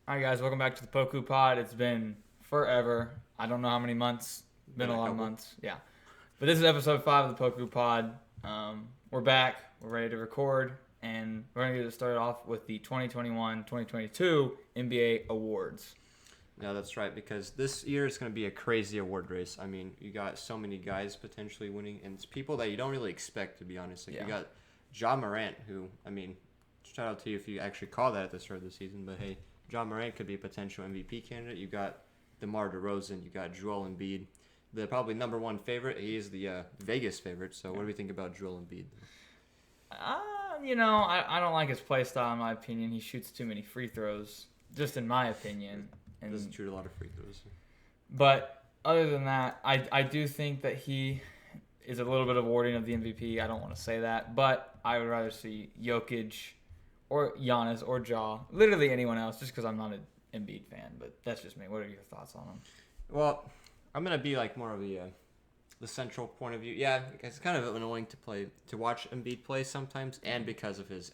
Hi guys, welcome back to the Poku Pod. It's been forever. I don't know how many months. Been a lot of months. Yeah. But this is episode 5 of the Poku Pod. We're back. We're ready to record. And we're going to get it started off with the 2021-2022 NBA Awards. No, that's right, because this year is going to be a crazy award race. I mean, you got so many guys potentially winning, and it's people that you don't really expect, to be honest. You got Ja Morant, who, I mean, shout out to you if you actually call that at the start of the season, but hey, Ja Morant could be a potential MVP candidate. You got DeMar DeRozan, you got Joel Embiid. The probably number one favorite, he is the Vegas favorite, so what do we think about Joel Embiid? I don't like his play style, in my opinion. He shoots too many free throws, just in my opinion. And doesn't shoot a lot of free throws. But other than that, I do think that he is a little bit awarding of the MVP. I don't want to say that, but I would rather see Jokic or Giannis or Ja, literally anyone else, just because I'm not an Embiid fan. But that's just me. What are your thoughts on him? Well, I'm gonna be like more of the central point of view. Yeah, it's kind of annoying to watch Embiid play sometimes, and because of his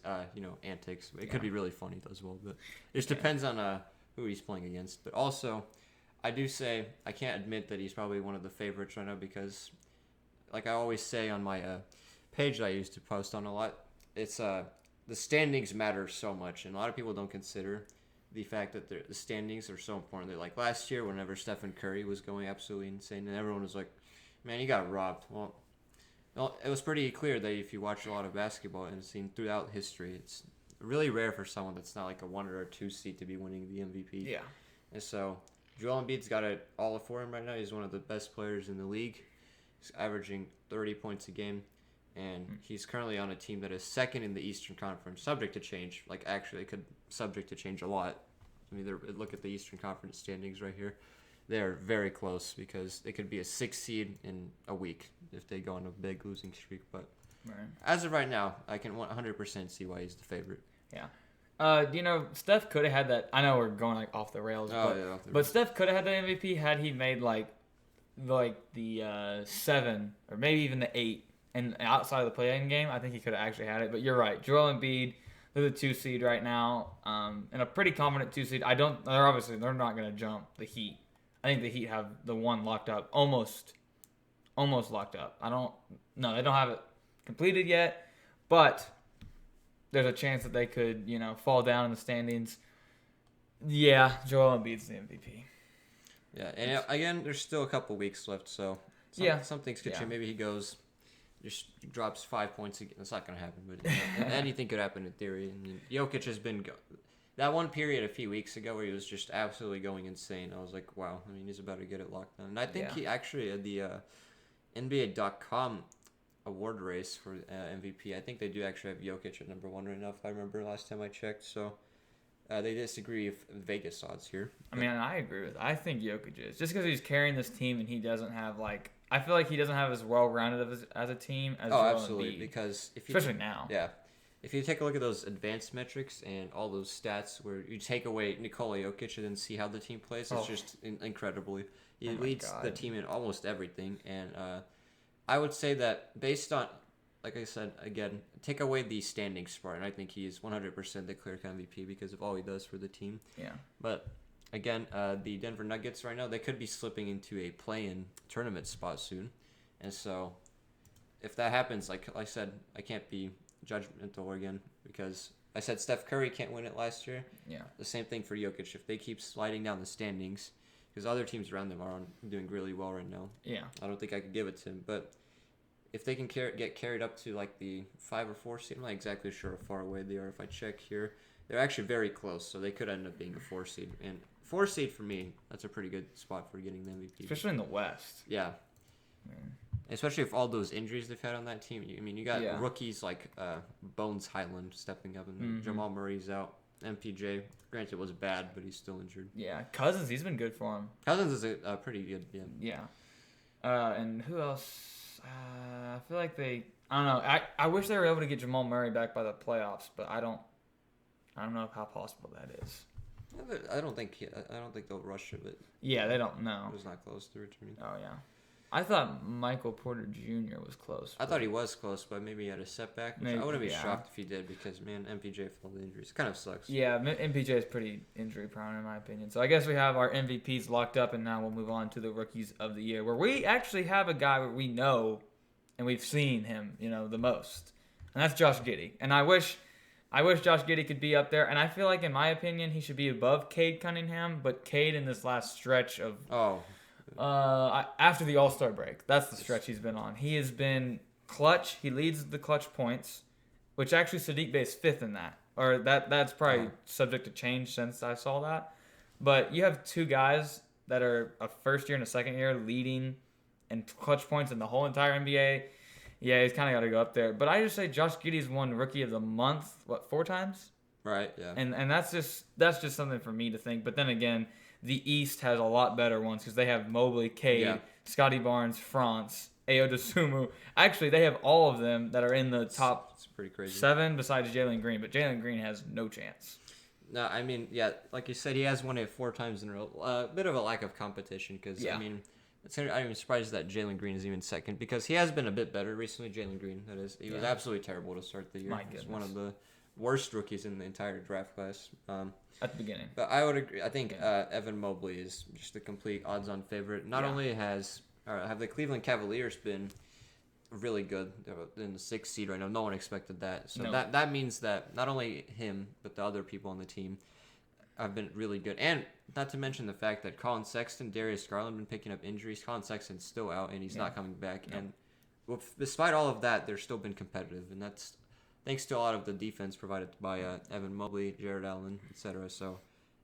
antics, it could be really funny as well. But it just depends on who he's playing against. But also, I do say I can't admit that he's probably one of the favorites right now because, like I always say on my page that I used to post on a lot, it's the standings matter so much, and a lot of people don't consider the fact that the standings are so important. They're like last year, whenever Stephen Curry was going absolutely insane, and everyone was like, "Man, he got robbed." Well, it was pretty clear that if you watch a lot of basketball and seen throughout history, it's really rare for someone that's not like a 1 or a 2 seed to be winning the MVP. Yeah. And so Joel Embiid's got it all for him right now. He's one of the best players in the league. He's averaging 30 points a game, and he's currently on a team that is second in the Eastern Conference, subject to change. Like, actually, it could subject to change a lot. I mean, look at the Eastern Conference standings right here. They're very close because they could be a 6 seed in a week if they go on a big losing streak. But as of right now, I can 100% see why he's the favorite. Yeah. Steph could have had that. I know we're going like off the rails, but Steph could have had the MVP had he made like the 7 or maybe even the 8 and outside of the play-in game. I think he could have actually had it. But you're right, Joel Embiid, they're the 2 seed right now, and a pretty confident 2 seed. They're not going to jump the Heat. I think the Heat have the 1 locked up, almost locked up. They don't have it completed yet, but there's a chance that they could, fall down in the standings. Yeah, Joel Embiid's the MVP. Yeah, and again, there's still a couple weeks left, so some things could change. Maybe he just drops 5 points again. That's not going to happen, but anything could happen in theory. And Jokic has been that one period a few weeks ago where he was just absolutely going insane. I was like, wow. I mean, he's about to get it locked down. And I think he actually had the NBA.com award race for MVP. I think they do actually have Jokic at number 1 right now, if I remember last time I checked. So they disagree with Vegas odds here. I mean, I agree with it. I think Jokic is. Just because he's carrying this team and he doesn't have, I feel like he doesn't have as well-rounded as a team as Joel absolutely. Embiid. Because especially now. Yeah. If you take a look at those advanced metrics and all those stats where you take away Nikola Jokic and then see how the team plays, it's just incredible. He leads the team in almost everything. And I would say that based on, like I said, again, take away the standings part, and I think he is 100% the clear-cut MVP because of all he does for the team. Yeah. But, again, the Denver Nuggets right now, they could be slipping into a play-in tournament spot soon. And so if that happens, like I said, I can't be judgmental again because I said Steph Curry can't win it last year. Yeah. The same thing for Jokic. If they keep sliding down the standings, because other teams around them are doing really well right now. Yeah. I don't think I could give it to him, but if they can get carried up to like the 5 or 4 seed, I'm not exactly sure how far away they are. If I check here, they're actually very close, so they could end up being a 4 seed. And 4 seed for me, that's a pretty good spot for getting the MVP. Especially in the West. Yeah. Especially if all those injuries they've had on that team. I mean, you got rookies like Bones Highland stepping up, and Jamal Murray's out. MPJ, granted, was bad, but he's still injured. Yeah, Cousins, he's been good for him. Cousins is a pretty good, Yeah. And who else? I feel like I don't know. I wish they were able to get Jamal Murray back by the playoffs, but I don't know how possible that is. I don't think they'll rush it, but yeah, they don't know. It was not close to returning. Oh yeah. I thought Michael Porter Jr. was close. I thought he was close, but maybe he had a setback. Which I wouldn't be shocked if he did because, man, MPJ with all the injuries. It kind of sucks. Yeah, MPJ is pretty injury prone in my opinion. So I guess we have our MVPs locked up, and now we'll move on to the Rookies of the Year, where we actually have a guy where we know and we've seen him, the most. And that's Josh Giddey. And I wish Josh Giddey could be up there. And I feel like, in my opinion, he should be above Cade Cunningham. But Cade, in this last stretch of after the All-Star break, that's the stretch he's been on. He has been clutch. He leads the clutch points, which actually Sadiq Bey's 5th in that. Or that's probably subject to change since I saw that. But you have two guys that are a first year and a second year leading in clutch points in the whole entire NBA. Yeah, he's kind of got to go up there. But I just say Josh Giddey's won Rookie of the Month, 4 times? Right, yeah. And that's just something for me to think. But then again, the East has a lot better ones because they have Mobley, Cade, Scotty Barnes, France, Ayo Dosunmu. Actually, they have all of them that are in the top it's pretty crazy. 7 besides Jalen Green. But Jalen Green has no chance. No, I mean, yeah, like you said, he has won it 4 times in a row. A bit of a lack of competition because, I mean, I'm even surprised that Jalen Green is even second because he has been a bit better recently. Jalen Green, that is. He was absolutely terrible to start the year. He's one of the worst rookies in the entire draft class. At the beginning. But I would agree. I think Evan Mobley is just a complete odds-on favorite. Not only have the Cleveland Cavaliers been really good. They're in the 6th seed right now. No one expected that. So that means that not only him, but the other people on the team have been really good. And not to mention the fact that Colin Sexton, Darius Garland have been picking up injuries. Colin Sexton's still out, and he's not coming back. No. And despite all of that, they're still been competitive. And that's thanks to a lot of the defense provided by Evan Mobley, Jared Allen, etc. So,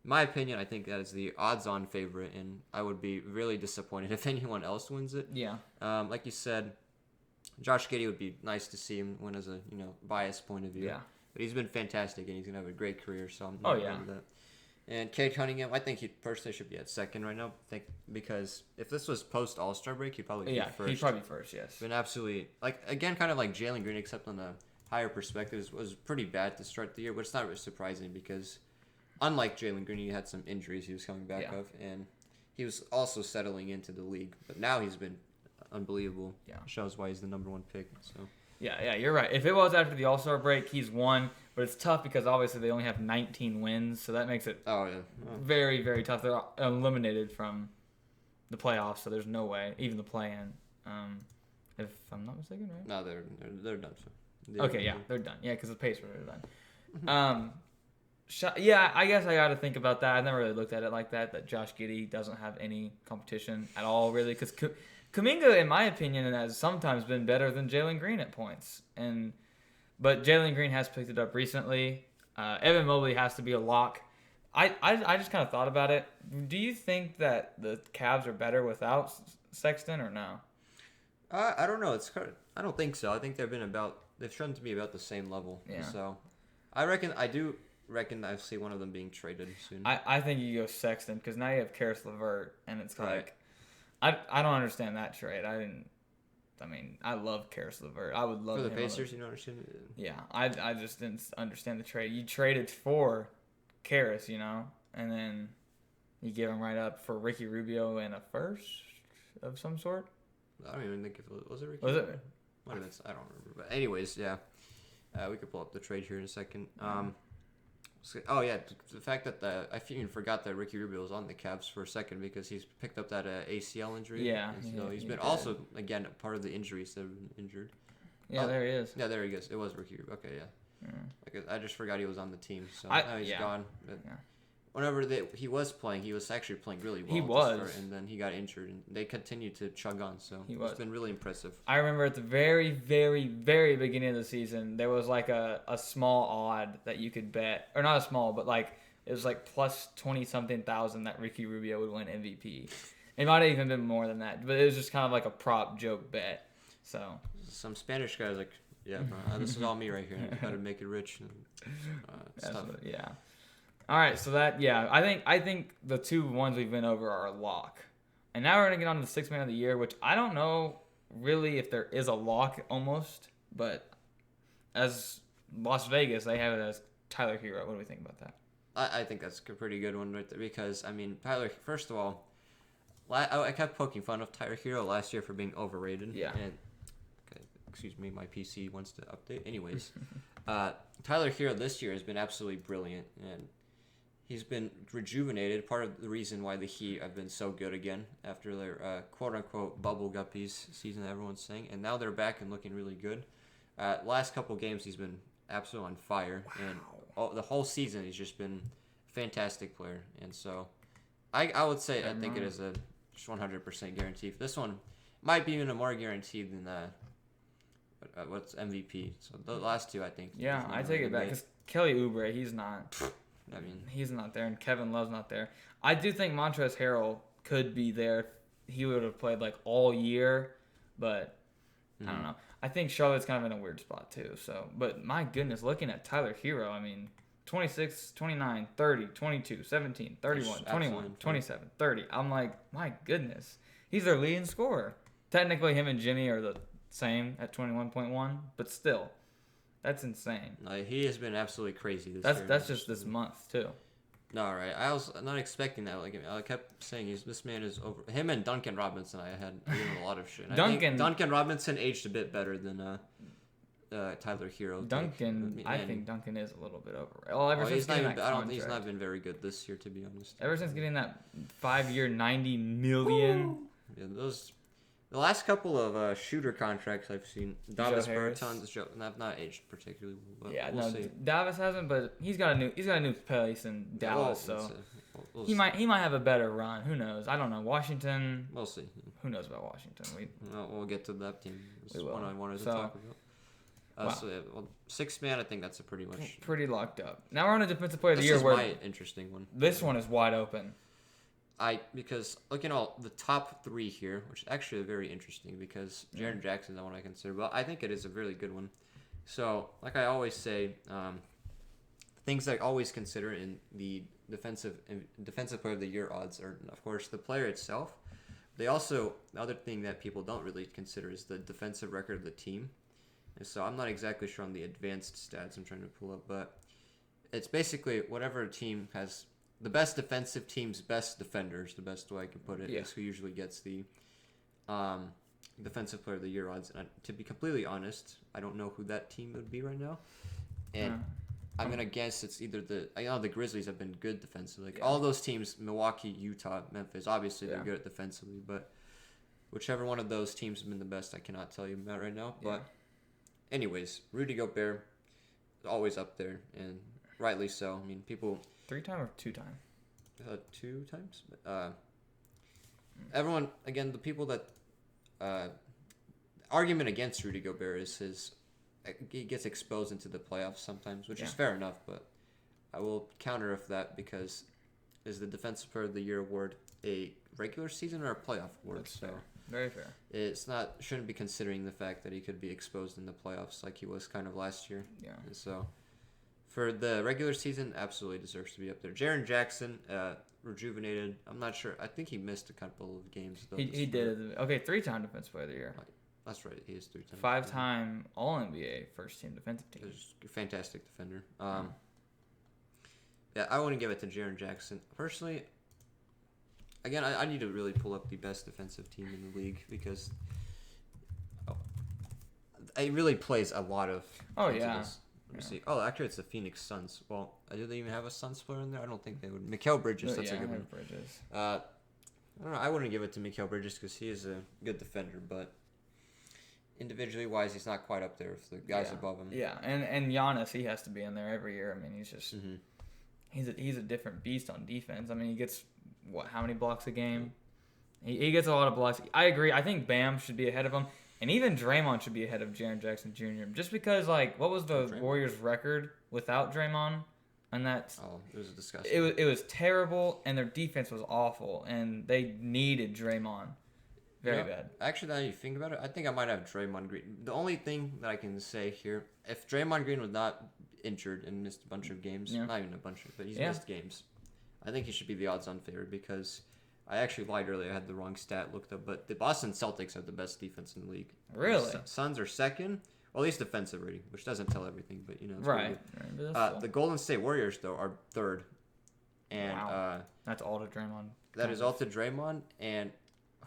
in my opinion, I think that is the odds-on favorite, and I would be really disappointed if anyone else wins it. Yeah. Like you said, Josh Giddey would be nice to see him win as a biased point of view. Yeah. But he's been fantastic, and he's gonna have a great career. So I'm not worried about that. And Cade Cunningham, I think he personally should be at second right now. Because if this was post All-Star break, he'd probably be first. He'd probably be first. Yes. Been absolutely kind of like Jalen Green, except on the higher perspectives, was pretty bad to start the year, but it's not really surprising because unlike Jalen Green, he had some injuries he was coming back of, and he was also settling into the league. But now he's been unbelievable. Yeah. Shows why he's the number 1 pick. So. Yeah, you're right. If it was after the All-Star break, he's won, but it's tough because obviously they only have 19 wins, so that makes it very, very tough. They're eliminated from the playoffs, so there's no way, even the play-in. If I'm not mistaken, right? No, they're done. So. They're done. Yeah, because the Pacers are done. I guess I got to think about that. I never really looked at it like that Josh Giddey doesn't have any competition at all, really, because Kuminga, in my opinion, has sometimes been better than Jalen Green at points. But Jalen Green has picked it up recently. Evan Mobley has to be a lock. I just kind of thought about it. Do you think that the Cavs are better without Sexton or no? I don't know. I don't think so. I think they've shown to be about the same level. Yeah. So I do reckon I see one of them being traded soon. I think you go Sexton because now you have Karis LeVert, and it's like I don't understand that trade. I love Karis LeVert. I would love for the Pacers. You don't understand it? Yeah, I just didn't understand the trade. You traded for Karis, and then you give him right up for Ricky Rubio and a first of some sort. I don't even think if it was Ricky. Was it? I don't remember. But anyways, yeah, we could pull up the trade here in a second. The fact that I even forgot that Ricky Rubio was on the Cavs for a second because he's picked up that ACL injury. Yeah. So he's been also, again, part of the injuries that have been injured. Yeah, there he is. Yeah, there he is. It was Ricky Rubio. Okay, yeah. I just forgot he was on the team. So now he's gone. But whenever he was playing, he was actually playing really well. He was. And then he got injured, and they continued to chug on. So it's been really impressive. I remember at the very, very, very beginning of the season, there was like a small odd that you could bet. Or not a small, but it was like plus 20-something thousand that Ricky Rubio would win MVP. It might have even been more than that, but it was just kind of like a prop joke bet. So some Spanish guy was like, yeah, bro, this is all me right here. I got to make it rich. And, stuff. Yeah. All right, so I think the two ones we've been over are a lock. And now we're going to get on to the 6th man of the year, which I don't know really if there is a lock almost, but as Las Vegas, they have it as Tyler Hero. What do we think about that? I think that's a pretty good one right there because, Tyler, first of all, I kept poking fun of Tyler Hero last year for being overrated. Yeah. And, okay, excuse me, my PC wants to update. Anyways, Tyler Hero this year has been absolutely brilliant, and he's been rejuvenated. Part of the reason why the Heat have been so good again after their quote-unquote bubble guppies season that everyone's saying, and now they're back and looking really good. Last couple games, he's been absolutely on fire, and the whole season he's just been a fantastic player. And so I would say I think it is a just 100% guarantee. This one might be even a more guarantee than what's MVP. So the last two, I think. Yeah, I take it back because Kelly Oubre, he's not. I mean, he's not there, and Kevin Love's not there. I do think Montrezl Harrell could be there. He would have played like all year, but I don't know. I think Charlotte's kind of in a weird spot too. So, but my goodness, looking at Tyler Hero, I mean, 26, 29, 30, 22, 17, 31, 21, 27, 30. I'm like, my goodness. He's their leading scorer. Technically, him and Jimmy are the same at 21.1, but still, that's insane. He has been absolutely crazy this year. That's just this month, too. No, right. I was not expecting that. Like I kept saying, this man is over. Him and Duncan Robinson, I had a lot of shit. I think Duncan Robinson aged a bit better than Tyler Hero. I think Duncan is a little bit over. Well, he's not been very good this year, to be honest. Ever since getting that 5-year, $90 million. Yeah, the last couple of shooter contracts I've seen, Davis Bertans have not aged particularly well. Yeah, we'll see. Davis hasn't, but he's got a new place in Dallas, so he might have a better run. Who knows? I don't know. Washington. We'll see. Who knows about Washington? We'll get to that team. We will. One I wanted to talk about. Wow. Sixth man, I think that's pretty locked up. Now we're on a defensive player of the year. This is my interesting one. This one is wide open. Because looking at all the top three here, which is actually very interesting because Jaren Jackson's the one I consider, but I think it is a really good one. So, like I always say, things I always consider in the defensive player of the year odds are, of course, the player itself. The other thing that people don't really consider is the defensive record of the team. And so I'm not exactly sure on the advanced stats I'm trying to pull up, but it's basically whatever a team has. The best defensive team's best defenders, the best way I can put it, is who usually gets the defensive player of the year odds. And to be completely honest, I don't know who that team would be right now. And I'm going to guess it's either I know the Grizzlies have been good defensively. All those teams, Milwaukee, Utah, Memphis, obviously they're good defensively. But whichever one of those teams has been the best, I cannot tell you about right now. But anyways, Rudy Gobert, always up there, and rightly so. I mean, people... 3-time or 2-time? 2 times. Everyone, again, the people that argument against Rudy Gobert is he gets exposed into the playoffs sometimes, which is fair enough. But I will counter with that because is the Defensive Player of the Year award a regular season or a playoff award? That's fair. Very fair. It's not shouldn't be considering the fact that he could be exposed in the playoffs like he was kind of last year. Yeah. And so. For the regular season, absolutely deserves to be up there. Jaren Jackson, rejuvenated. I'm not sure. I think he missed a couple of games, though. He did. Okay, 3-time Defensive Player of the Year. That's right. He is 3 times. 5-time All-NBA first-team defensive team. He's a fantastic defender. Yeah, I wouldn't give it to Jaren Jackson. Personally, again, I need to really pull up the best defensive team in the league because it really plays a lot of... Oh, yeah. Let me see. Oh, actually, it's the Phoenix Suns. Well, do they even have a Suns player in there? I don't think they would. Mikal Bridges, that's a good one. Bridges. I don't know. I wouldn't give it to Mikal Bridges because he is a good defender, but individually wise, he's not quite up there with the guys above him. Yeah, and Giannis, he has to be in there every year. I mean, he's just he's a different beast on defense. I mean, he gets how many blocks a game? He gets a lot of blocks. I agree. I think Bam should be ahead of him. And even Draymond should be ahead of Jaren Jackson Jr. Just because, what was the Warriors' record without Draymond? And that's... Oh, it was disgusting. It was terrible, and their defense was awful, and they needed Draymond very bad. Actually, now you think about it, I think I might have Draymond Green. The only thing that I can say here, if Draymond Green was not injured and missed a bunch of games, not even a bunch of, but he's missed games, I think he should be the odds-on favorite because... I actually lied earlier. I had the wrong stat looked up, but the Boston Celtics have the best defense in the league. Really? The Suns are second, well, at least defensive rating, which doesn't tell everything, but it's right. The Golden State Warriors though are third, and that's all to Draymond. That is all to Draymond, and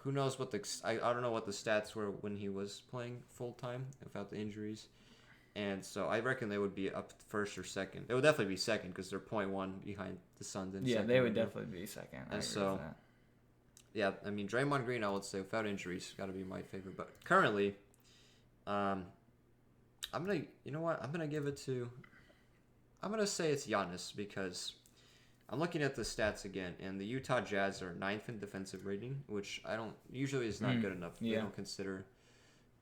who knows what I don't know what the stats were when he was playing full time without the injuries. And so I reckon they would be up first or second. They would definitely be second because they're 0.1 behind the Suns. Yeah, they would definitely be second. I agree with that. Yeah, I mean, Draymond Green, I would say, without injuries, got to be my favorite. But currently, I'm going to give it to, I'm going to say it's Giannis because I'm looking at the stats again, and the Utah Jazz are 9th in defensive rating, which usually is not good enough. Yeah. They don't consider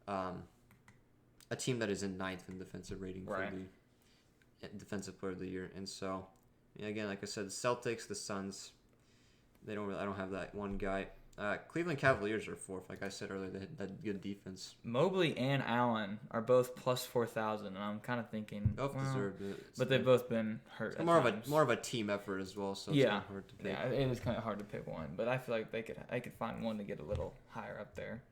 a team that is in 9th in defensive rating for the defensive player of the year. And so, again, like I said, the Celtics, the Suns, I don't have that one guy. Cleveland Cavaliers are 4th. Like I said earlier, they had that good defense. Mobley and Allen are both plus 4,000, and I'm kind of thinking both deserved it. But they've both been hurt. It's more of a team effort as well. So it's kind of hard to pick. Yeah, it is kind of hard to pick one, but I feel like I could find one to get a little higher up there.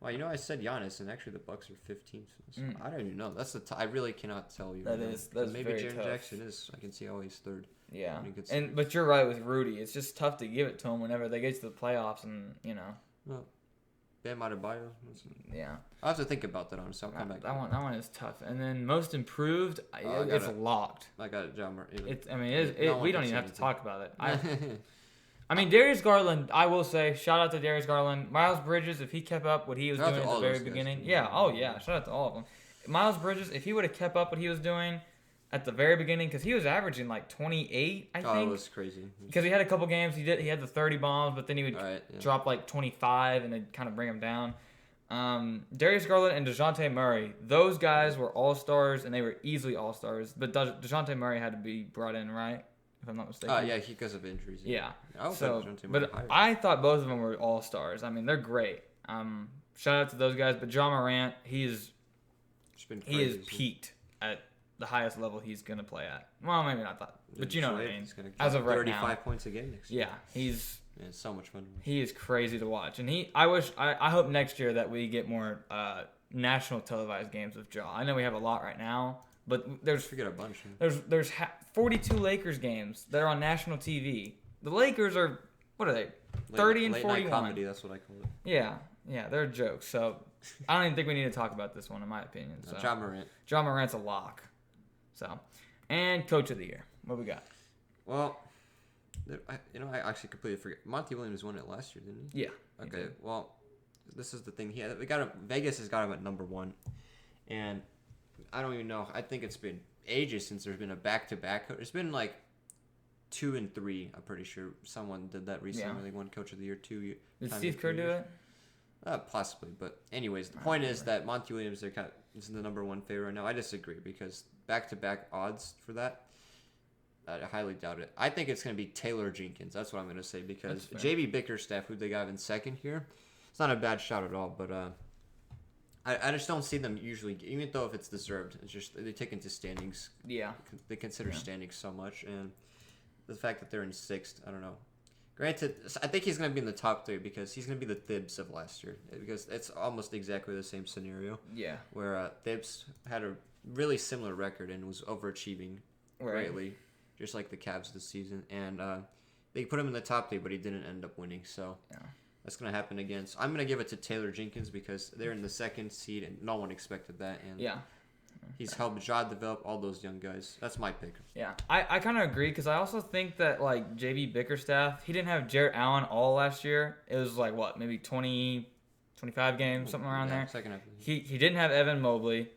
Well, I said Giannis, and actually the Bucks are 15th. So I don't even know. That's I really cannot tell you. That's maybe very Jaren tough. Jackson is. I can see how he's 3rd. Yeah, but you're right with Rudy. It's just tough to give it to him whenever they get to the playoffs, and Well, Bam Adebayo. Yeah. I'll have to think about that, honestly. I'll come back. That one is tough. And then most improved, it's locked. I got it, John Murray. We don't even have to talk about it. I mean, Darius Garland, I will say, shout out to Darius Garland. Miles Bridges, if he kept up what he was doing at the very beginning. Shout out to all of them. Miles Bridges, if he would have kept up what he was doing at the very beginning, because he was averaging like 28, I think. Oh, it was crazy. Because he had a couple games, he had the 30 bombs, but then he would drop like 25 and it'd kind of bring him down. Darius Garland and DeJounte Murray, those guys were all-stars, and they were easily all-stars. But DeJounte Murray had to be brought in, right? If I'm not mistaken. Because of injuries. Yeah. But I thought both of them were all-stars. I mean, they're great. Shout out to those guys. But John Morant, he is peaked at the highest level he's going to play at. Well, maybe not that. But you know what I mean. As of right now. 35 points a game next year. Yeah, it's so much fun. He is crazy to watch. And I hope next year that we get more national televised games with Ja. I know we have a lot right now. But forget a bunch. There's 42 Lakers games that are on national TV. The Lakers are, what are they? 30 and 41. Late night comedy, that's what I call it. Yeah, they're a joke. So I don't even think we need to talk about this one, in my opinion. So John Morant. John Morant's a lock. So, and Coach of the Year. What we got? Well, I actually completely forget. Monty Williams won it last year, didn't he? Yeah. Okay. Well, this is the thing. Vegas has got him at number 1, and I don't even know. I think it's been ages since there's been a back-to-back. It's been like 2 and 3. I'm pretty sure someone did that recently. They won Coach of the Year 2 years. Did Steve Kerr do it? Possibly, but anyways, the point is that Monty Williams is the number 1 favorite right now. I disagree because back-to-back odds for that, I highly doubt it. I think it's going to be Taylor Jenkins. That's what I'm going to say because JB Bickerstaff, who they got in second here, it's not a bad shot at all, but I just don't see them usually, even though if it's deserved, it's just they take into standings. Yeah. They consider standings so much, and the fact that they're in 6th, I don't know. Granted, I think he's going to be in the top 3 because he's going to be the Thibs of last year because it's almost exactly the same scenario. Yeah. Where Thibs had a really similar record and was overachieving greatly, just like the Cavs this season. And they put him in the top 3, but he didn't end up winning. So that's going to happen again. So I'm going to give it to Taylor Jenkins because they're in the 2nd seed and no one expected that. And he's helped Ja develop all those young guys. That's my pick. Yeah, I kind of agree because I also think that, like, JB Bickerstaff, he didn't have Jarrett Allen all last year. It was, like, what, maybe 20, 25 games, something around there. Second half. He didn't have Evan Mobley.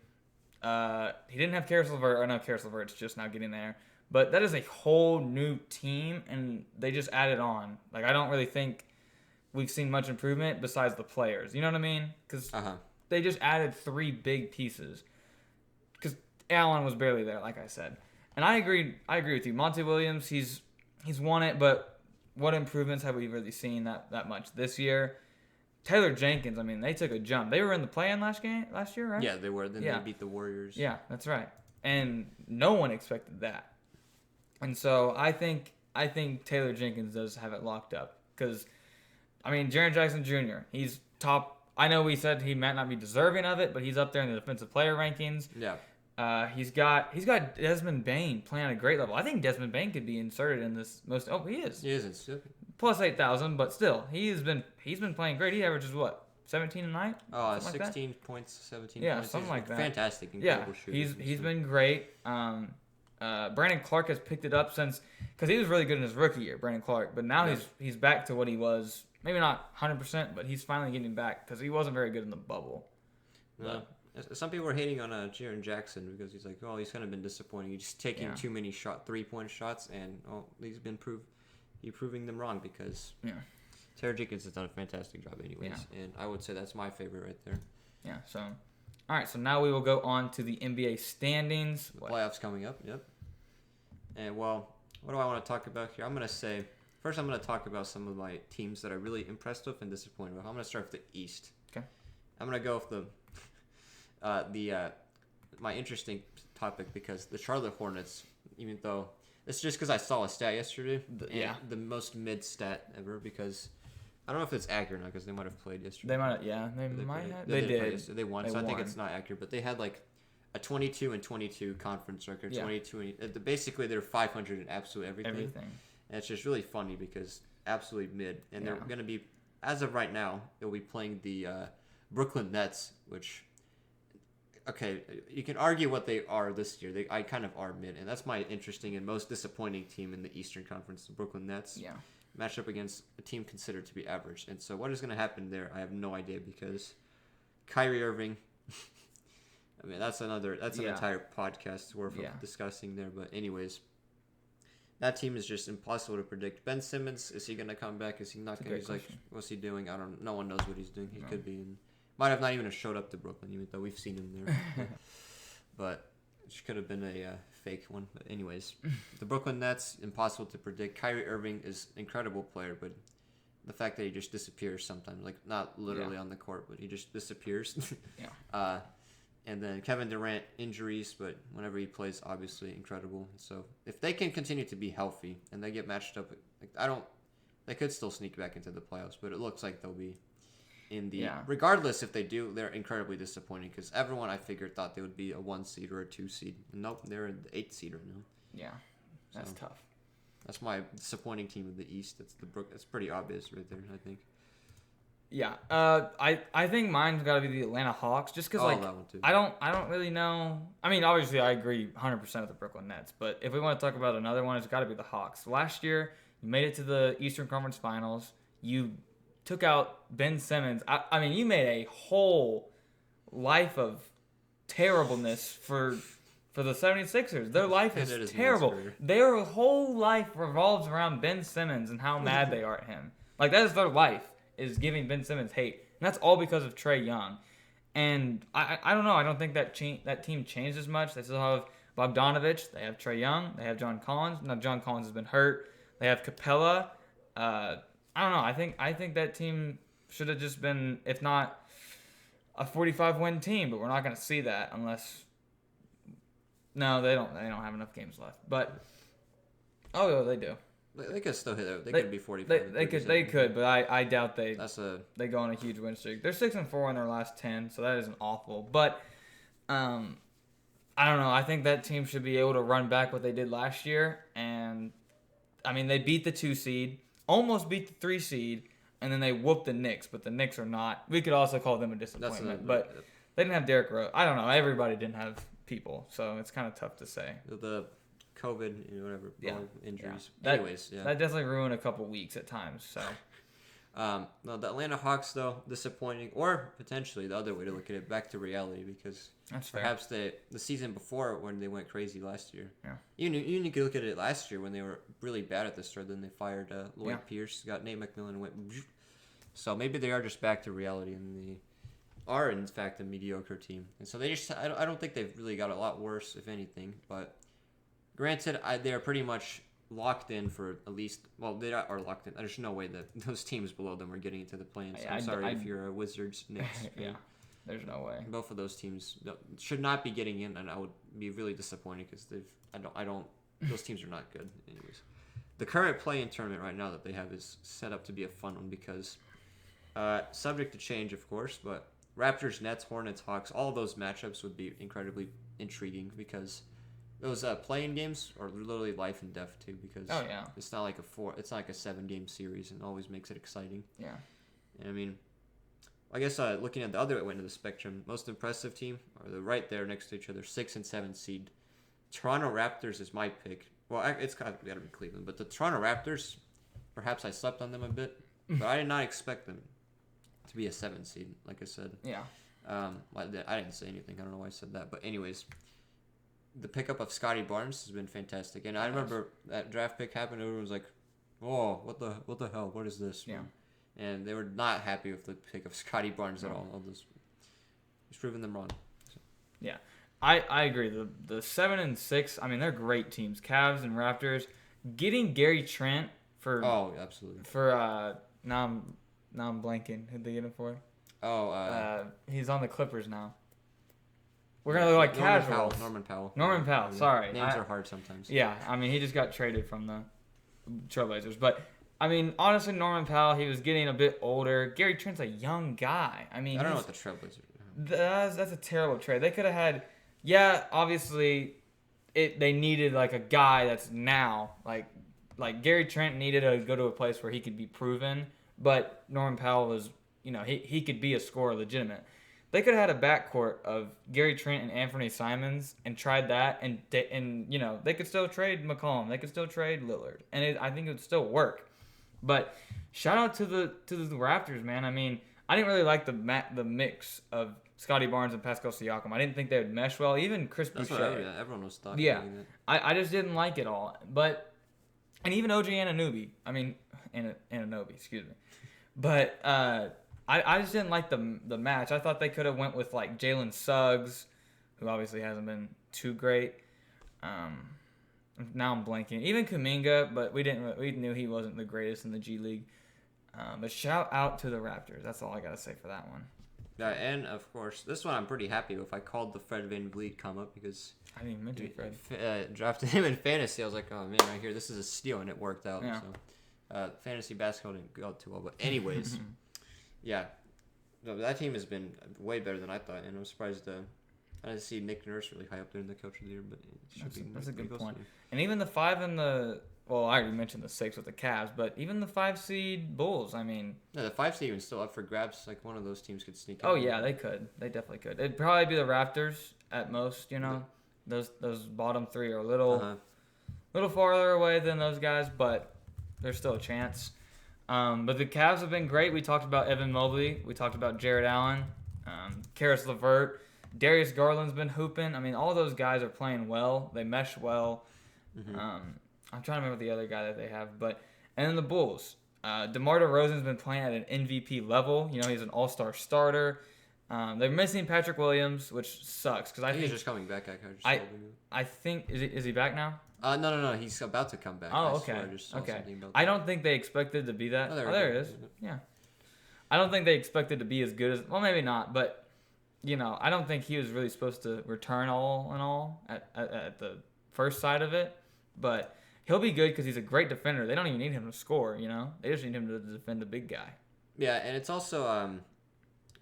He didn't have Karis LeVert. Or not Karis LeVert. It's just now getting there. But that is a whole new team, and they just added on. Like, I don't really think we've seen much improvement besides the players. You know what I mean? Because they just added 3 big pieces. Because Allen was barely there, like I said. And I agree with you. Monty Williams, he's won it, but what improvements have we really seen that much this year? Taylor Jenkins, I mean, they took a jump. They were in the play-in last year, right? Yeah, they were. Then they beat the Warriors. Yeah, that's right. And no one expected that. And so I think Taylor Jenkins does have it locked up. Because, I mean, Jaren Jackson Jr., he's top. I know we said he might not be deserving of it, but he's up there in the defensive player rankings. Yeah. He's got Desmond Bane playing at a great level. I think Desmond Bane could be inserted in this most. Oh, he is. He is. plus 8,000, but still, he's been playing great. He averages what, 17 a night? 16 points, 17 yeah, points. Something like that. Fantastic, incredible shooter. He's been great. Brandon Clark has picked it up because he was really good in his rookie year, Brandon Clark. But now he's back to what he was. Maybe not 100%, but he's finally getting back because he wasn't very good in the bubble. No. Some people are hating on Jaren Jackson because he's like, he's kind of been disappointing. He's just taking too many 3-point shots, and he's been proving them wrong because Taylor Jenkins has done a fantastic job anyways, and I would say that's my favorite right there. Yeah, so, all right, so now we will go on to the NBA standings. The playoffs coming up, yep. And, what do I want to talk about here? I'm going to talk about some of my teams that I'm really impressed with and disappointed with. I'm going to start with the East. Okay. I'm going to go with my interesting topic because the Charlotte Hornets, even though it's just because I saw a stat yesterday, the most mid stat ever because I don't know if it's accurate now because they might have played yesterday. They might have. They did. They won, so I think it's not accurate. But they had like a 22-22 conference record. Yeah. 22. Basically, they're 500 in absolute everything. And it's just really funny because absolutely mid, and they're going to be, as of right now, they'll be playing the Brooklyn Nets, which. Okay, you can argue what they are this year. I kind of are mid, and that's my interesting and most disappointing team in the Eastern Conference, the Brooklyn Nets. Yeah. Matched up against a team considered to be average. And so what is going to happen there, I have no idea because Kyrie Irving, I mean, that's an entire podcast worth of discussing there. But anyways, that team is just impossible to predict. Ben Simmons, is he going to come back? Is he not going to? He's like, what's he doing? No one knows what he's doing. He could be in. Might have not even showed up to Brooklyn, even though we've seen him there. But it could have been a fake one. But anyways, the Brooklyn Nets, impossible to predict. Kyrie Irving is an incredible player, but the fact that he just disappears sometimes, like not literally on the court, but he just disappears. And then Kevin Durant, injuries, but whenever he plays, obviously incredible. So if they can continue to be healthy and they get matched up, they could still sneak back into the playoffs, but it looks like they'll be. Regardless if they do, they're incredibly disappointing because everyone I figured thought they would be a 1 seed or a 2 seed. Nope, they're in the 8th seed right now. Yeah, that's tough. That's my disappointing team of the East. That's pretty obvious right there, I think. Yeah, I think mine's got to be the Atlanta Hawks just because I don't really know. I mean, obviously I agree 100% with the Brooklyn Nets, but if we want to talk about another one, it's got to be the Hawks. Last year, you made it to the Eastern Conference Finals. You took out Ben Simmons. I mean, you made a whole life of terribleness for the 76ers. Their life is terrible. Their whole life revolves around Ben Simmons and how mad they are at him. Like, that is their life, is giving Ben Simmons hate. And that's all because of Trae Young. And I don't know. I don't think that team changed as much. They still have Bogdanovich. They have Trae Young. They have John Collins. Now, John Collins has been hurt. They have Capella. I don't know. I think that team should have just been, if not a 45-win team, but we're not going to see that unless. No, they don't. They don't have enough games left. But they do. They could still hit it. They could be 45. They could, but I doubt they go on a huge win streak. They're 6-4 in their last 10, so that isn't awful. But I don't know. I think that team should be able to run back what they did last year, and I mean they beat the 2 seed. Almost beat the 3 seed, and then they whooped the Knicks, but the Knicks are not. We could also call them a disappointment, but they didn't have Derrick Rose. I don't know. Everybody didn't have people, so it's kind of tough to say. The COVID, whatever, injuries. Yeah. That definitely ruined a couple weeks at times. So, no, the Atlanta Hawks though disappointing, or potentially the other way to look at it, back to reality because perhaps the season before when they went crazy last year. Yeah. You could look at it last year when they were really bad at the start. Then they fired Lloyd Pierce, got Nate McMillan, and went. So maybe they are just back to reality, and they are in fact a mediocre team. And so they just I don't think they've really got a lot worse, if anything. But granted, they are pretty much locked in for at least. Well, they are locked in. There's no way that those teams below them are getting into the play-in. So I'm sorry if you're a Wizards, Knicks fan. Yeah, there's no way. Both of those teams should not be getting in, and I would be really disappointed because those teams are not good. Anyways, the current play-in tournament right now that they have is set up to be a fun one because subject to change, of course, but Raptors, Nets, Hornets, Hawks, all of those matchups would be incredibly intriguing because those playing games are literally life and death too, because it's not like it's not like a 7-game series, and always makes it exciting. Yeah. And I mean, I guess looking at the other end of the spectrum, most impressive team are right there next to each other, 6 and 7 seed. Toronto Raptors is my pick. Well, it's got to be Cleveland, but the Toronto Raptors, perhaps I slept on them a bit, but I did not expect them to be a 7 seed, like I said. Yeah. I didn't say anything. I don't know why I said that, but anyways. The pickup of Scotty Barnes has been fantastic, and I remember that draft pick happened. Everyone was like, "Oh, what the hell? What is this?" Yeah, and they were not happy with the pick of Scotty Barnes at all. He's proven them wrong. So. Yeah, I agree. The 7 and 6, I mean, they're great teams. Cavs and Raptors. Getting Gary Trent for absolutely for now I'm blanking. Who'd they get him for? He's on the Clippers now. We're going to look like casuals. Norman Powell. Sorry. Names are hard sometimes. Yeah, I mean, he just got traded from the Trailblazers. But, I mean, honestly, Norman Powell, he was getting a bit older. Gary Trent's a young guy. I mean, I don't know what the Trailblazers that's a terrible trade. They could have had, obviously, they needed, like, a guy that's now. Like Gary Trent needed to go to a place where he could be proven. But Norman Powell was, he could be a scorer legitimate. They could have had a backcourt of Gary Trent and Anthony Simons and tried that, and they could still trade McCollum. They could still trade Lillard, and I think it would still work. But shout out to the Raptors, man. I mean, I didn't really like the mix of Scotty Barnes and Pascal Siakam. I didn't think they would mesh well. Even Chris Boucher. Everyone was talking. Yeah, I just didn't like it all. And even OG Anunoby. I mean, Anunoby, excuse me. But I just didn't like the match. I thought they could have went with like Jalen Suggs, who obviously hasn't been too great. Now I'm blanking. Even Kuminga, but we knew he wasn't the greatest in the G League. But shout out to the Raptors. That's all I gotta say for that one. Yeah, and of course, this one I'm pretty happy with. I called the Fred VanVleet come up because I didn't even mention Fred. Drafted him in fantasy. I was like, oh man, right here, this is a steal, and it worked out. Yeah. So, fantasy basketball didn't go too well, but anyways. Yeah, no, that team has been way better than I thought, and I'm surprised. I didn't see Nick Nurse really high up there in the coach of the year, but that's a good point. And even the 5 and I already mentioned the 6 with the Cavs, but even the 5 seed Bulls. I mean, the 5 seed is still up for grabs. Like one of those teams could sneak. Oh yeah, they could. They definitely could. It'd probably be the Raptors at most. Those bottom 3 are a little farther away than those guys, but there's still a chance. But the Cavs have been great. We talked about Evan Mobley. We talked about Jared Allen, Karis LeVert. Darius Garland's been hooping. I mean, all those guys are playing well. They mesh well. Mm-hmm. I'm trying to remember the other guy that they have. And then the Bulls. DeMar DeRozan's been playing at an MVP level. He's an all-star starter. They're missing Patrick Williams, which sucks. Because I think he's just coming back. I think, is he back now? No. He's about to come back. Oh, okay. I don't think they expected to be that. Oh, there it is. Yeah. I don't think they expected to be as good as. Well, maybe not, but I don't think he was really supposed to return all in all at the first side of it. But he'll be good because he's a great defender. They don't even need him to score. They just need him to defend a big guy. Yeah, and it's also,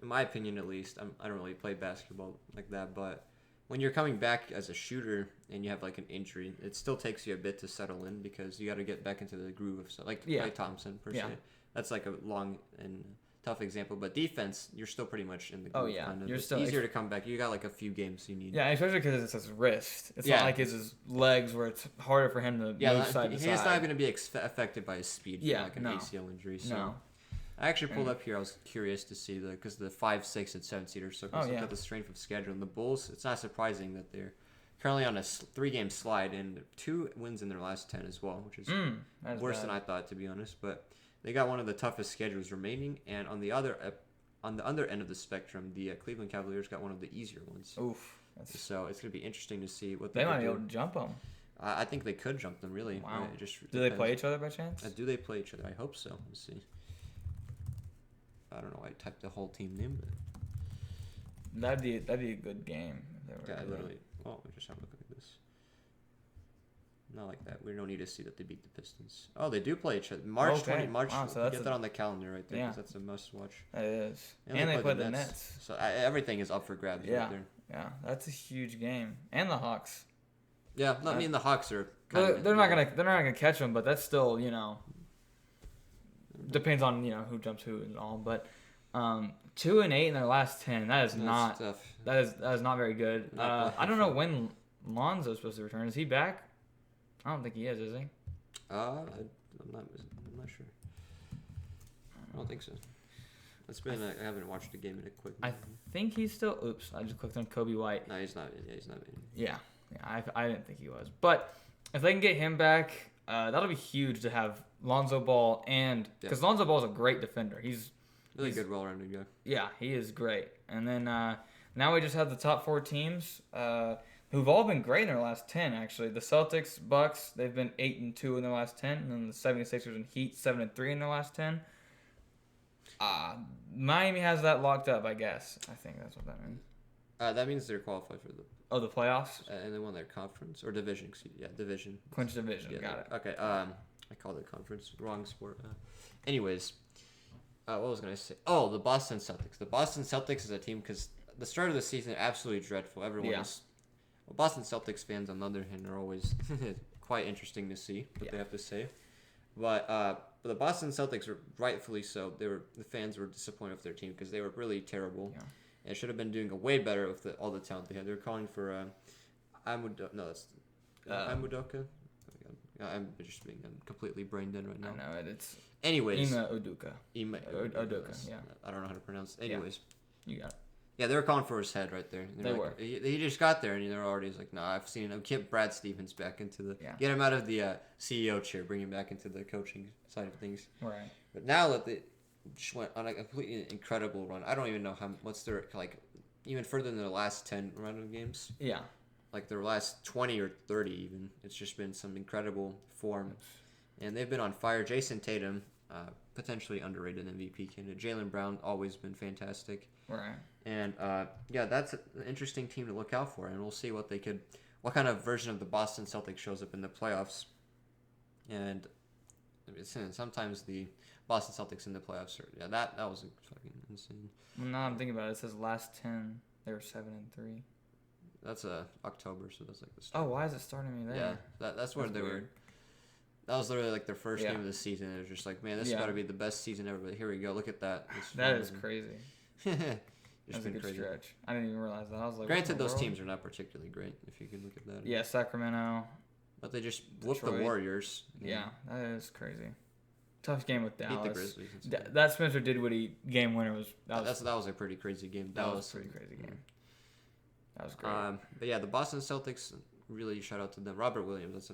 in my opinion at least, I don't really play basketball like that, but. When you're coming back as a shooter and you have like an injury, it still takes you a bit to settle in because you got to get back into the groove of stuff. Like Klay Thompson per se. That's like a long and tough example. But defense, you're still pretty much in the groove. Oh yeah, you're still easier to come back. You got like a few games you need. Yeah, especially because it's his wrist. It's not like it's his legs where it's harder for him to move side to side. He's not going to be affected by his speed. Like an ACL injury. So. No. I actually pulled up here. I was curious to see because the 5, 6, and 7 seeders. So got the strength of schedule. And the Bulls, it's not surprising that they're currently on a 3-game slide and 2 wins in their last 10 as well, which is worse than I thought, to be honest. But they got one of the toughest schedules remaining. And on the other end of the spectrum, the Cleveland Cavaliers got one of the easier ones. Oof. So it's going to be interesting to see what they might be able to jump them. I think they could jump them, really. Wow. Do they play each other by chance? Do they play each other? I hope so. Let's see. I don't know why I typed the whole team name, but that'd be a good game. Literally. Oh, we just have a look at this. Not like that. We don't need to see that they beat the Pistons. Oh, they do play each other. March 20. Wow, so get that on the calendar right there because that's a must-watch. It is. And they play the Nets. So everything is up for grabs right there. Yeah, that's a huge game. And the Hawks. Yeah, I mean the Hawks are. They're not gonna catch them, but that's still depends on who jumps who and all. But 2-8 in their last 10. That is not tough. That is not very good. I don't know when Lonzo's supposed to return. Is he back? I don't think he is he? I'm not sure. I don't think so. It's been I haven't watched a game in a quick minute. I think he's still. Oops, I just clicked on Kobe White. No, he's not. Yeah, he's not. Yeah, I didn't think he was. But if they can get him back, that'll be huge to have Lonzo Ball because Lonzo Ball is a great defender. He's good, well-rounded guy. Yeah, he is great. And then now we just have the top 4 teams who've all been great in their last 10. Actually, the Celtics, Bucks, they've been 8-2 in their last 10, and then the 76ers and Heat 7-3 in their last 10. Miami has that locked up, I guess. I think that's what that means. That means they're qualified for the playoffs. And they won their conference or division. Division. Clinch division. Yeah, got it. Okay. I called it conference. Wrong sport. Anyways, what was I gonna say? Oh, the Boston Celtics. The Boston Celtics is a team because the start of the season absolutely dreadful. Everyone is. Well, Boston Celtics fans, on the other hand, are always quite interesting to see what they have to say. But the Boston Celtics were rightfully so. The fans were disappointed with their team because they were really terrible. Yeah. And should have been doing way better with all the talent they had. They were calling for Amudoka. I'm completely brain dead right now. I know it's. Anyways, Ime Udoka. Yeah. I don't know how to pronounce it. Anyways, you got it. Yeah, they were calling for his head right there. They were. He just got there, and they're already like, "Nah, I've seen him. Get Brad Stevens back into get him out of the CEO chair, bring him back into the coaching side of things." Right. But now that they just went on a completely incredible run, I don't even know what's their even further than their last 10 round of games. Yeah. Like their last 20 or 30 even. It's just been some incredible form, and they've been on fire. Jason Tatum, potentially underrated MVP candidate. Jaylen Brown, always been fantastic. Right. And that's an interesting team to look out for, and we'll see what kind of version of the Boston Celtics shows up in the playoffs. And sometimes the Boston Celtics in the playoffs that was fucking insane. Well, now I'm thinking about it. It says last 10 they were 7-3. That's October, so that's like the start. Oh, why is it starting me there? Yeah, that's where they were. That was literally like their first game of the season. It was just like, man, this has got to be the best season ever. But here we go. Look at that. That is crazy. That's a good stretch. I didn't even realize that. I was like, granted, those teams are not particularly great, if you can look at that. Yeah, Sacramento. But they just whooped the Warriors. Yeah, that is crazy. Tough game with Dallas. Beat the Grizzlies. That Spencer Dinwiddie game winner was. That was a pretty crazy game. That was a pretty crazy game. That was great. But yeah, the Boston Celtics, really shout out to them. Robert Williams,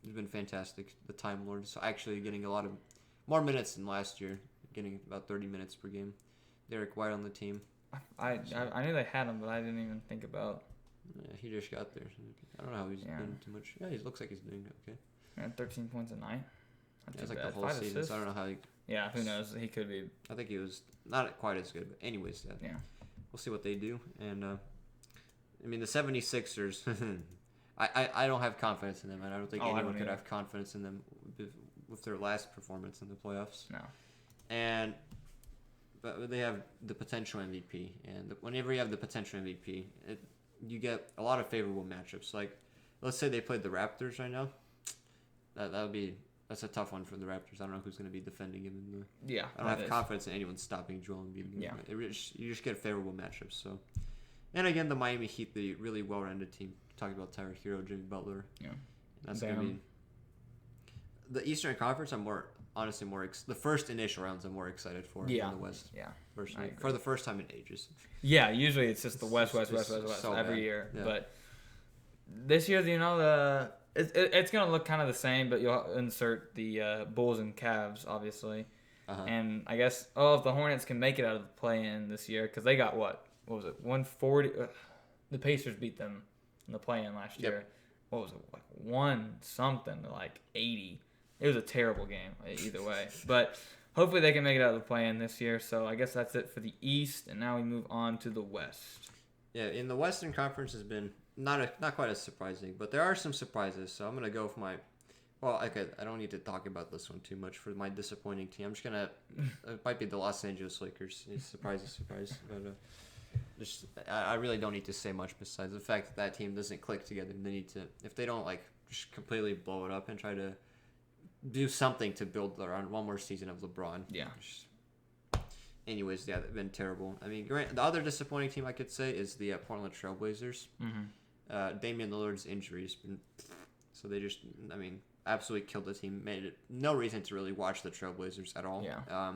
he's been fantastic. The Time Lord, so actually getting a lot of more minutes than last year, getting about 30 minutes per game. Derek White on the team. I knew they had him, but I didn't even think about. Yeah, he just got there. I don't know how he's doing too much. Yeah, he looks like he's doing okay. Yeah, 13 points a night. It's like the whole season, so I don't know how he... Yeah, who knows? He could be... I think he was not quite as good, but anyways, yeah. We'll see what they do. And, I mean, the 76ers, I don't have confidence in them, and I don't think anyone could have confidence in them with their last performance in the playoffs. No. But they have the potential MVP, and whenever you have the potential MVP, you get a lot of favorable matchups. Like, let's say they played the Raptors right now. That's a tough one for the Raptors. I don't know who's going to be defending him in the. Yeah. I don't have confidence in anyone stopping Joel Embiid. Yeah. You just get favorable matchups. So, and again, the Miami Heat, the really well-rounded team. Talking about Tyler Hero, Jimmy Butler. Yeah. That's going to be. The Eastern Conference, honestly more the first initial rounds I'm more excited for than the West. Yeah. Personally, for the first time in ages. Yeah, usually it's just the West so every year. Yeah. But this year, it's gonna look kind of the same, but you'll insert the Bulls and Cavs, obviously. Uh-huh. And I guess if the Hornets can make it out of the play-in this year, because they got what was it, 140? The Pacers beat them in the play-in last year. What was it, like 80? It was a terrible game either way. But hopefully they can make it out of the play-in this year. So I guess that's it for the East, and now we move on to the West. Yeah, in the Western Conference has been not quite as surprising, but there are some surprises. So I'm gonna go for I don't need to talk about this one too much for my disappointing team. I'm just gonna it might be the Los Angeles Lakers. Surprise. But I really don't need to say much besides the fact that team doesn't click together. They need to, if they don't like just completely blow it up and try to do something to build around one more season of LeBron. Yeah. Anyways, yeah, they've been terrible. I mean, the other disappointing team I could say is the Portland Trailblazers. Mm-hmm. Damian Lillard's injuries, so they just, I mean, absolutely killed the team. Made it no reason to really watch the Trailblazers at all. Yeah.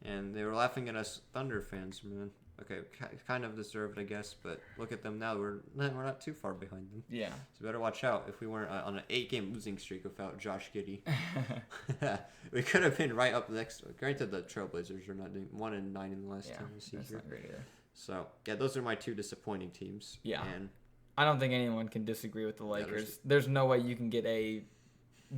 And they were laughing at us Thunder fans, man. Okay, kind of deserved, I guess, but look at them now. We're not too far behind them. Yeah. So better watch out. If we weren't on an 8-game losing streak without Josh Giddey, we could have been right up next. Granted, the Trailblazers are not doing 1-9 in the last 10 this that's year. not great either. So yeah, those are my two disappointing teams. Yeah. And I don't think anyone can disagree with the Lakers. There's no way you can be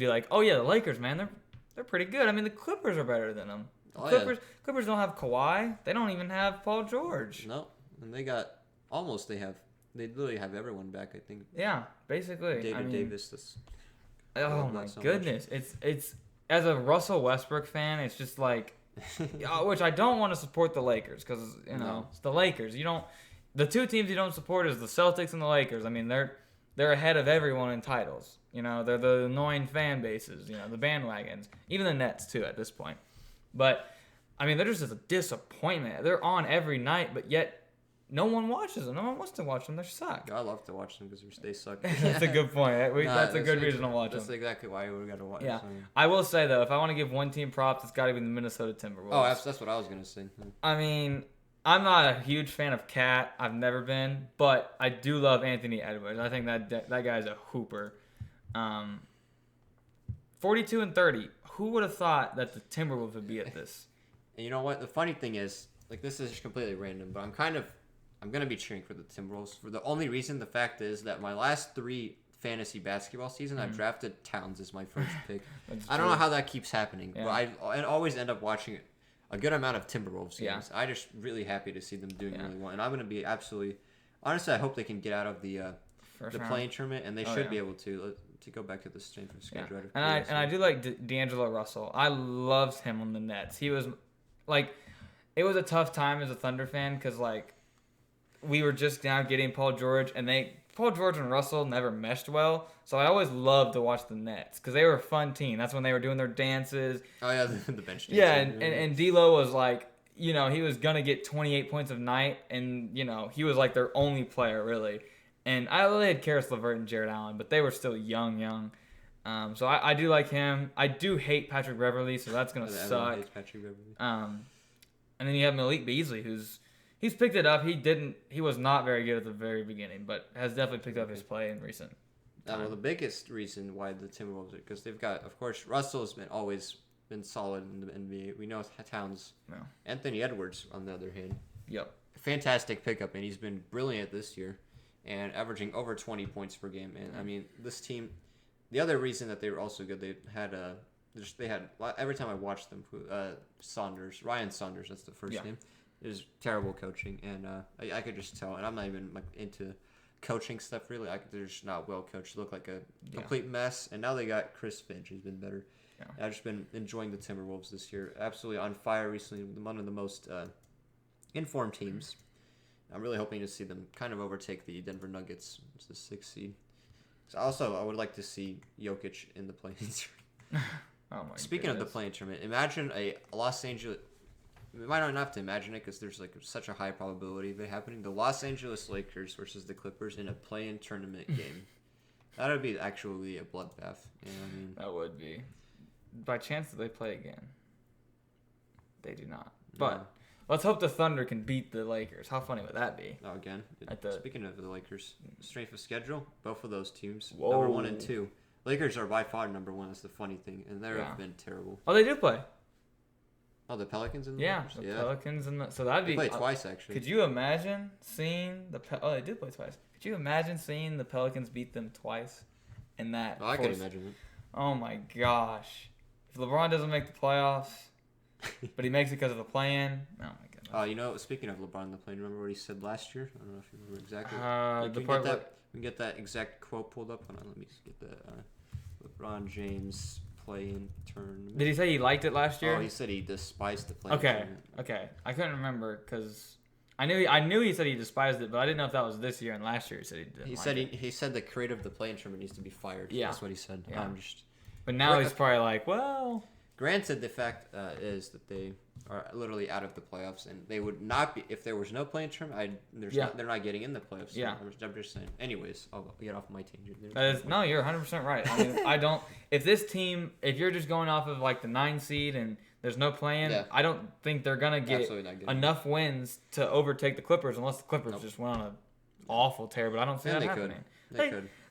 like, oh yeah, the Lakers, man, they're pretty good. I mean, the Clippers are better than them. Clippers don't have Kawhi. They don't even have Paul George. No, and they literally have everyone back. I think. Yeah, basically. David Davis. Oh my goodness, it's as a Russell Westbrook fan, it's just like, which I don't want to support the Lakers because it's the Lakers. The two teams you don't support is the Celtics and the Lakers. I mean, they're ahead of everyone in titles. They're the annoying fan bases. The bandwagons, even the Nets too at this point. But, I mean, they're just a disappointment. They're on every night, but yet no one watches them. No one wants to watch them. They suck. I love to watch them because they suck. That's a good point. That's a good reason to watch them. That's exactly why we got to watch them. Yeah. I will say, though, if I want to give one team props, it's got to be the Minnesota Timberwolves. Oh, that's what I was going to say. I mean, I'm not a huge fan of Cat. I've never been. But I do love Anthony Edwards. I think that guy's a hooper. 42-30. Who would have thought that the Timberwolves would be at this? And you know what? The funny thing is, like, this is just completely random, but I'm going to be cheering for the Timberwolves for the only reason. The fact is that my last 3 fantasy basketball season, I've drafted Towns as my first pick. I don't know how that keeps happening, but I always end up watching a good amount of Timberwolves games. I'm just really happy to see them doing really well, and I'm going to be absolutely. Honestly, I hope they can get out of the playing tournament, and they should be able to go back to the strength of schedule. Yeah. And I do like D'Angelo Russell. I loved him on the Nets. He was like, it was a tough time as a Thunder fan because like we were just now getting Paul George, and Paul George and Russell never meshed well. So I always loved to watch the Nets because they were a fun team. That's when they were doing their dances. Oh yeah, the bench. Yeah, and D'Lo was like, he was gonna get 28 points a night, and he was like their only player really. And I really had Karis LeVert and Jared Allen, but they were still young. So I do like him. I do hate Patrick Beverley, so that's gonna suck. Hates Patrick Beverley. And then you have Malik Beasley, he's picked it up. He was not very good at the very beginning, but has definitely picked up his play in recent time. Well, the biggest reason why the Timberwolves, because they've got, of course, Russell's always been solid in the NBA. We know Towns. No. Anthony Edwards, on the other hand. Yep. Fantastic pickup, and he's been brilliant this year. And averaging over 20 points per game. And I mean, this team, the other reason that they were also good, they had every time I watched them, Ryan Saunders, that's the first name. It was terrible coaching, and I could just tell. And I'm not even like into coaching stuff really. They're just not well coached. They look like a complete mess. And now they got Chris Finch, who's been better. Yeah. I've just been enjoying the Timberwolves this year. Absolutely on fire recently. One of the most informed teams. I'm really hoping to see them kind of overtake the Denver Nuggets, which is the 6th seed. So also, I would like to see Jokic in the play-in tournament. Speaking of the play-in tournament, imagine a Los Angeles. We might not have to imagine it because there's like such a high probability of it happening. The Los Angeles Lakers versus the Clippers in a play-in tournament game. That would be actually a bloodbath. You know what I mean? That would be. By chance, do they play again? They do not. But. Let's hope the Thunder can beat the Lakers. How funny would that be? Oh, again. Speaking of the Lakers, strength of schedule, both of those teams, Whoa. number 1 and 2. Lakers are by far number 1. That's the funny thing, and they've been terrible. Oh, they do play. Oh, the Pelicans and the Lakers? The Pelicans and so that'd be. They played twice actually. Could you imagine seeing they did play twice. Could you imagine seeing the Pelicans beat them twice? In that. Oh, I can imagine it. Oh my gosh! If LeBron doesn't make the playoffs. But he makes it because of the play-in. Oh my goodness. Speaking of LeBron, the play-in, remember what he said last year? I don't know if you remember exactly. We can get that exact quote pulled up. Hold on, let me just get the LeBron James play-in tournament. Did he say he liked it last year? Oh, he said he despised the play-in tournament. Okay. I couldn't remember because I knew he said he despised it, but I didn't know if that was this year and last year. He said he didn't. He said the creator of the play-in tournament needs to be fired. Yeah, that's what he said. Yeah. But now he's probably like, well. Granted, the fact is that they are literally out of the playoffs, and they would not be if there was no play-in tournament. They're not getting in the playoffs. So I'm just saying. Anyways, I'll get off my tangent. No, you're 100% right. I mean, I don't. If you're just going off of like the 9 seed and there's no play-in, I don't think they're gonna get enough wins to overtake the Clippers unless the Clippers just went on an awful tear. But I don't see that happening.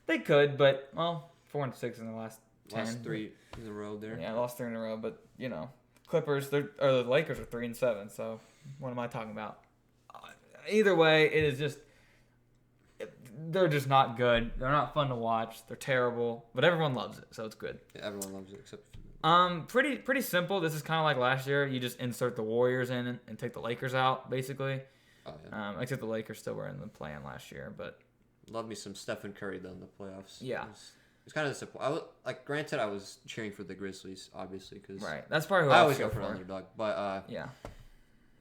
They could, but 4-6 in the last 10. Lost 3 in a row there. Yeah, lost 3 in a row, but Clippers, the Lakers are 3-7. So what am I talking about? Either way, it is just they're just not good. They're not fun to watch. They're terrible, but everyone loves it, so it's good. Yeah, everyone loves it except. Pretty simple. This is kind of like last year. You just insert the Warriors in and take the Lakers out, basically. Oh yeah. Except the Lakers still were in the play-in last year, but. Love me some Stephen Curry though in the playoffs. Yeah. It's kind of disappointing. Granted, I was cheering for the Grizzlies, obviously, because that's probably who I always go for an underdog. But yeah,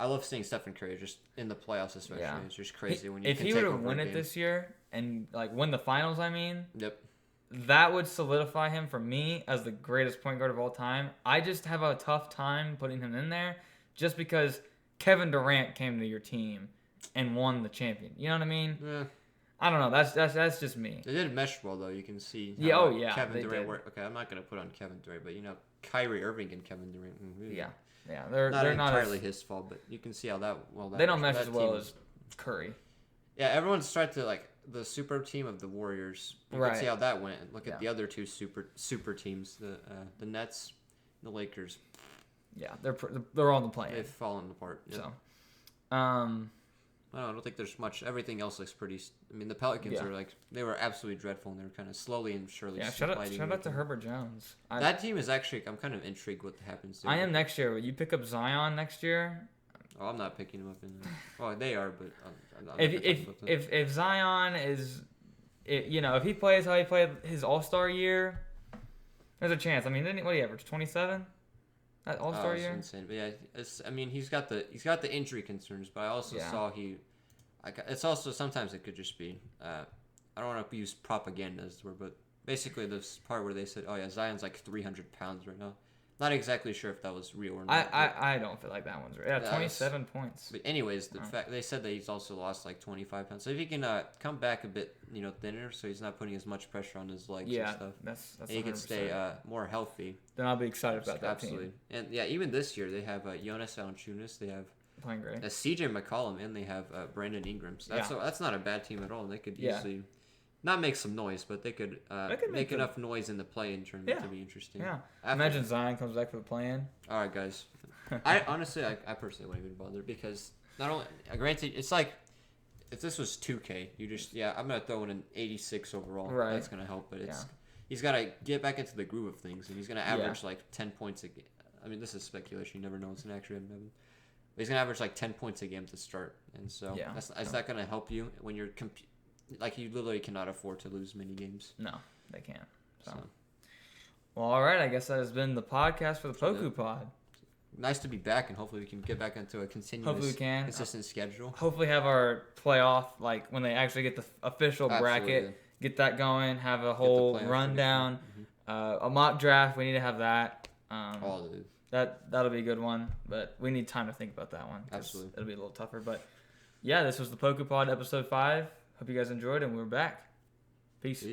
I love seeing Stephen Curry just in the playoffs, especially. Yeah. It's just crazy when you. If can he would have won it this year and win the finals, Yep. That would solidify him for me as the greatest point guard of all time. I just have a tough time putting him in there, just because Kevin Durant came to your team and won the champion. You know what I mean? Yeah. I don't know. That's just me. They did mesh well though. You can see. Kevin Durant worked. Okay, I'm not gonna put on Kevin Durant, but Kyrie Irving and Kevin Durant. Yeah. They're not entirely his fault, but you can see how that they don't mesh as well as Curry. Yeah, everyone's started to the super team of the Warriors. You can see how that went. Look at the other two super teams, the Nets, the Lakers. Yeah, they're all the play. They've fallen apart. Yep. So, I don't think there's much. Everything else looks pretty. I mean, the Pelicans are they were absolutely dreadful, and they were kind of slowly and surely. Yeah, shout out to Herbert Jones. That team is actually. I'm kind of intrigued what happens there. I am next year. Will you pick up Zion next year? Oh, I'm not picking him up in there. Well, they are, but if Zion is, if he plays how he played his All-Star year, there's a chance. I mean, what did he average? 27. That All-Star year. Insane. But yeah, he's got the injury concerns, but I also saw it's also sometimes it could just be I don't want to use propaganda as the word, but basically this part where they said, oh yeah, Zion's 300 pounds right now. Not exactly sure if that was real or not. I don't feel like that one's real. Yeah, 27 points. But anyways, the fact they said that he's also lost 25 pounds. So if he can come back a bit, thinner, so he's not putting as much pressure on his legs and stuff. That's and he can stay more healthy. Then I'll be excited about that absolutely. Team. And yeah, even this year they have Jonas Valanciunas, they have playing great. CJ McCollum, and they have Brandon Ingram. So that's not a bad team at all. They could easily. Not make some noise, but they could make enough noise in the play-in tournament to be interesting. Yeah. Imagine Zion comes back for the play-in. All right, guys. I personally wouldn't even bother because not only granted it's if this was 2K, you just I'm gonna throw in an 86 overall. Right. That's gonna help, but he's gotta get back into the groove of things, and he's gonna average 10 points a game. I mean, this is speculation. You never know what's an actually happen. But he's gonna average 10 points a game to start, and so is that gonna help you when you're you literally cannot afford to lose many games. No, they can't. So. Well, all right. I guess that has been the podcast for the Poku Pod. Nice to be back, and hopefully we can get back into a consistent schedule. Hopefully have our playoff, when they actually get the official bracket, get that going, have a whole rundown, a mock draft. We need to have that. Dude. That'll be a good one, but we need time to think about that one. Absolutely. It'll be a little tougher, but yeah, this was the Poku Pod episode 5. Hope you guys enjoyed, and we're back. Peace.